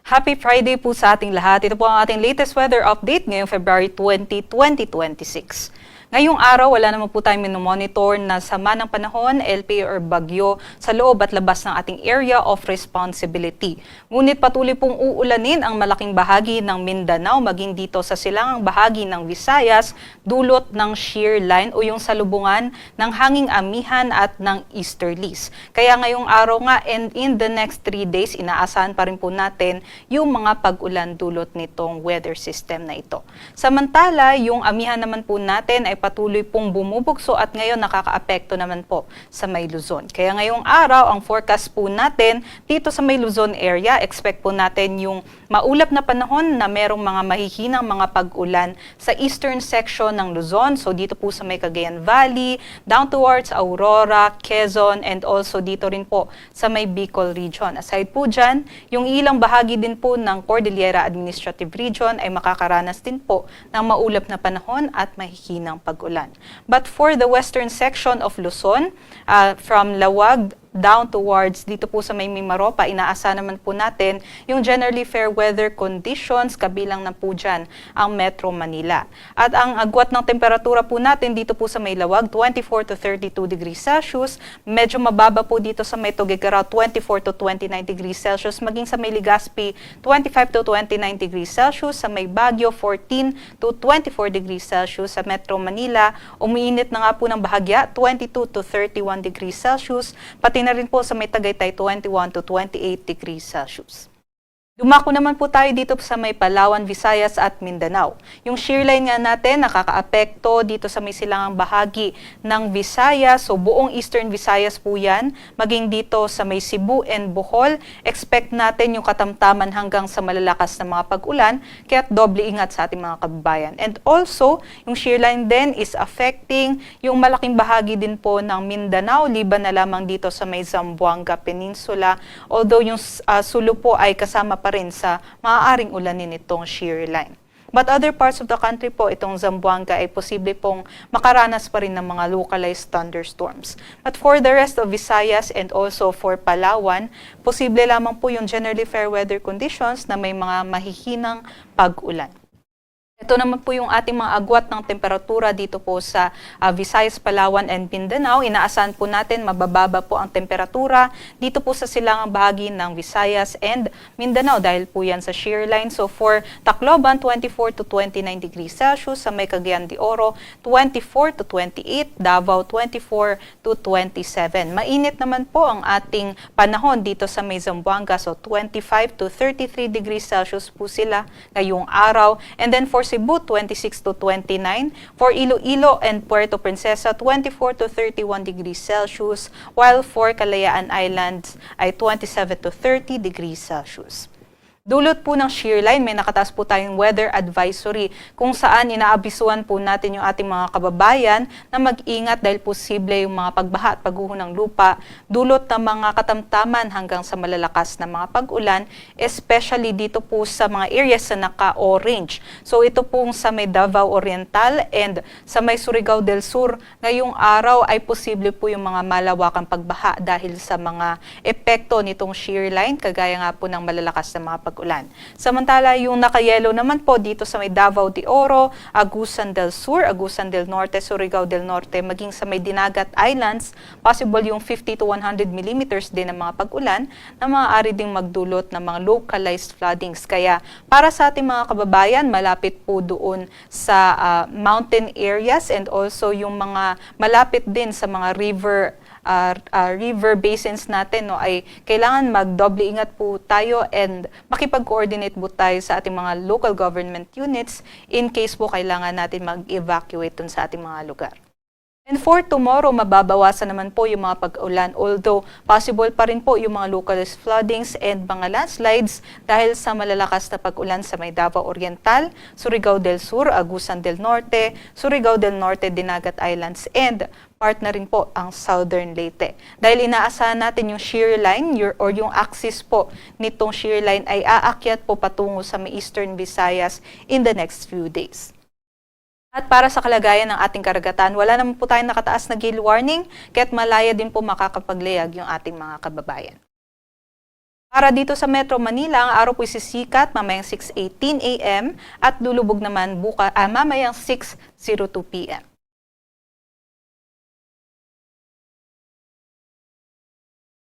Happy Friday po sa ating lahat. Ito po ang ating latest weather update ngayong February 20, 2026. Ngayong araw, wala naman po tayong minomonitor na sama ng panahon, LPA or bagyo sa loob at labas ng ating area of responsibility. Ngunit patuloy pong uulanin ang malaking bahagi ng Mindanao, maging dito sa silangang bahagi ng Visayas, dulot ng shear line o yung salubungan ng hanging amihan at ng easterlies. Kaya ngayong araw nga and in the next 3 days, inaasahan pa rin po natin yung mga pag-ulan dulot nitong weather system na ito. Samantala, yung amihan naman po natin ay patuloy pong bumubugso at ngayon nakakaapekto naman po sa May Luzon. Kaya ngayong araw, ang forecast po natin dito sa May Luzon area, expect po natin yung maulap na panahon na merong mga mahihinang mga pag-ulan sa eastern section ng Luzon. So dito po sa may Cagayan Valley, down towards Aurora, Quezon, and also dito rin po sa may Bicol region. Aside po dyan, yung ilang bahagi din po ng Cordillera Administrative Region ay makakaranas din po ng maulap na panahon at mahihinang pag-ulan. But for the western section of Luzon, from Lawag down towards dito po sa may Mimaropa, inaasahan naman po natin yung generally fair weather conditions, kabilang na po dyan ang Metro Manila. At ang agwat ng temperatura po natin dito po sa may Lawag, 24 to 32 degrees Celsius. Medyo mababa po dito sa may Tuguegarao, 24 to 29 degrees Celsius. Maging sa may Legazpi, 25 to 29 degrees Celsius. Sa may Baguio, 14 to 24 degrees Celsius. Sa Metro Manila, umiinit na nga po ng bahagya, 22 to 31 degrees Celsius. Pati na rin po sa may Tagaytay, 21 to 28 degrees Celsius. Dumako naman po tayo dito sa may Palawan, Visayas at Mindanao. Yung shear line nga natin nakakaapekto dito sa may silangang bahagi ng Visayas. So buong Eastern Visayas po yan. Maging dito sa may Cebu and Bohol, expect natin yung katamtaman hanggang sa malalakas na mga pag-ulan. Kaya't doble ingat sa ating mga kababayan. And also, yung shear line din is affecting yung malaking bahagi din po ng Mindanao, liban na lamang dito sa may Zamboanga Peninsula. Although yung Sulu po ay kasama pa rin sa maaaring ulanin itong shear line. But other parts of the country po, itong Zamboanga ay posible pong makaranas pa rin ng mga localized thunderstorms. But for the rest of Visayas and also for Palawan, posible lamang po yung generally fair weather conditions na may mga mahihinang pag-ulan. Ito naman po yung ating mga agwat ng temperatura dito po sa Visayas, Palawan, and Mindanao. Inaasahan po natin mabababa po ang temperatura dito po sa silangang bahagi ng Visayas and Mindanao dahil po yan sa shear line. So for Tacloban, 24 to 29 degrees Celsius. Sa may Cagayan de Oro, 24 to 28. Davao, 24 to 27. Mainit naman po ang ating panahon dito sa may Zamboanga. So 25 to 33 degrees Celsius po sila ngayong araw. And then for Cebu, 26 to 29. For Iloilo and Puerto Princesa, 24 to 31 degrees Celsius. While for Kalayaan Islands ay 27 to 30 degrees Celsius. Dulot po ng shear line, may nakataas po tayong weather advisory kung saan inaabisuan po natin yung ating mga kababayan na mag-ingat dahil posible yung mga pagbaha at pagguho ng lupa, dulot ng mga katamtaman hanggang sa malalakas na mga pag-ulan, especially dito po sa mga areas na naka-orange. So ito pong sa may Davao Oriental and sa may Surigao del Sur, ngayong araw ay posible po yung mga malawakang pagbaha dahil sa mga epekto nitong shear line, kagaya nga po ng malalakas na mga pag-ulan. Samantala, yung naka-yellow naman po dito sa may Davao de Oro, Agusan del Sur, Agusan del Norte, Surigao del Norte, maging sa may Dinagat Islands, possible yung 50 to 100 millimeters din ng mga pag-ulan na maaari ding magdulot ng mga localized floodings. Kaya para sa ating mga kababayan, malapit po doon sa mountain areas and also yung mga malapit din sa mga river basins natin, no, ay kailangan magdoble ingat po tayo and makipag-coordinate po tayo sa ating mga local government units in case po kailangan natin mag-evacuate dun sa ating mga lugar. And for tomorrow, mababawasan naman po yung mga pag-ulan, although possible pa rin po yung mga localized floodings and mga landslides dahil sa malalakas na pag-ulan sa may Davao Oriental, Surigao del Sur, Agusan del Norte, Surigao del Norte, Dinagat Islands, and part na rin po ang Southern Leyte. Dahil inaasahan natin yung shear line or yung axis po nitong shear line ay aakyat po patungo sa may Eastern Visayas in the next few days. At para sa kalagayan ng ating karagatan, wala naman po tayong nakataas na gale warning, kaya't malaya din po makakapaglayag yung ating mga kababayan. Para dito sa Metro Manila, ang araw po sisikat mamayang 6:18 a.m. at lulubog naman mamayang 6:02 p.m.